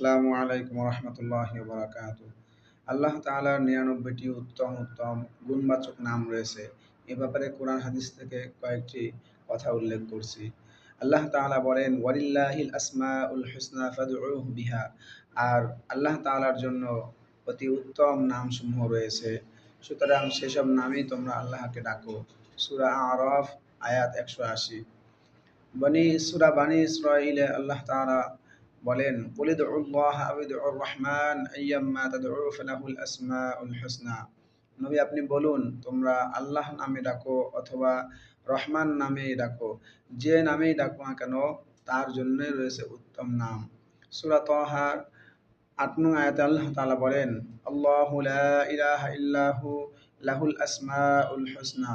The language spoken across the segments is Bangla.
আসসালামু আলাইকুম রহমতুল্লাহি বারাকাতু। আল্লাহ তাআলার ৯৯টি উত্তম উত্তম গুণবাচক নাম রয়েছে। এ ব্যাপারে কোরআন হাদিস থেকে কয়েকটি কথা উল্লেখ করছি। আল্লাহ তাআলা বলেন, ওয়ালিল্লাহিল আসমাউল হুসনা ফাদউহু বিহা। আর আল্লাহ তাআলার জন্য অতি উত্তম নামসমূহ রয়েছে, সুতরাং সেসব নামেই তোমরা আল্লাহকে ডাকো। সূরা আরাফ আয়াত ১৮০। বানি ইসরাঈলে আল্লাহ তাআলা বলেন, কুল উদউল্লাহা আও উদউর রহমান আইয়াম্মা তাদউ ফালাহুল আসমাউল হুসনা। নবী, আপনি বলুন, তোমরা আল্লাহ নামে ডাকো অথবা রহমান নামে ডাকো, যে নামেই ডাকো না কেন তার জন্যই রয়েছে উত্তম নাম। সূরা তাহার ৮ নং আয়াতে আল্লাহ তাআলা বলেন, আল্লাহু লা ইলাহা ইল্লাহু লাহুল আসমাউল হুসনা।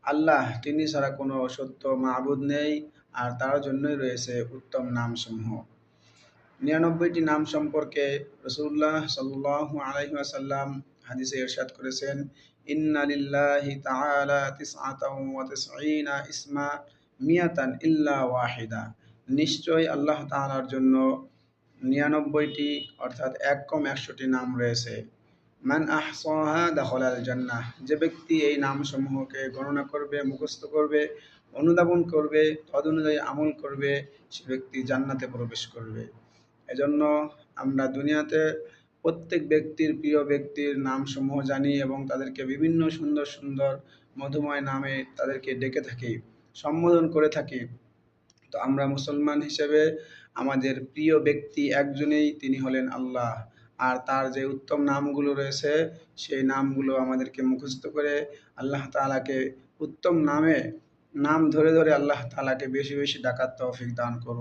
আল্লাহ, তিনি ছাড়া কোনো সত্য মাবুদ নেই, আর তার জন্যই রয়েছে উত্তম নামসমূহ। ৯৯টি নাম সম্পর্কে রাসূলুল্লাহ সাল্লাল্লাহু আলাইহি ওয়াসাল্লাম হাদিসে ইরশাদ করেছেন, ইন্না লিল্লাহি তাআলা তিসআতাও ওয়া তিসঈনা ইসমা মিয়াতান ইল্লা ওয়াহিদা। নিশ্চয় আল্লাহ তাআলার জন্য ৯৯টি অর্থাৎ ১টি নাম রয়েছে। মান আহসাহা দাখালাল জান্নাহ। যে ব্যক্তি এই নামসমূহকে গণনা করবে, মুখস্থ করবে, অনুধাবন করবে, তদনুযায়ী আমল করবে, সে ব্যক্তি জান্নাতে প্রবেশ করবে। এজন্য আমরা দুনিয়াতে প্রত্যেক ব্যক্তির প্রিয় ব্যক্তির নামসমূহ জানি এবং তাদেরকে বিভিন্ন সুন্দর সুন্দর মধুময় নামে তাদেরকে ডেকে থাকি, সম্বোধন করে থাকি। তো আমরা মুসলমান হিসেবে আমাদের প্রিয় ব্যক্তি একজনেই, তিনি হলেন আল্লাহ। আর তার যে উত্তম নামগুলো রয়েছে, সেই নামগুলো আমাদেরকে মুখস্থ করে আল্লাহ তাআলাকে উত্তম নাম ধরে ধরে আল্লাহ তাআলাকে বেশি বেশি ডাকার তৌফিক দান করুন।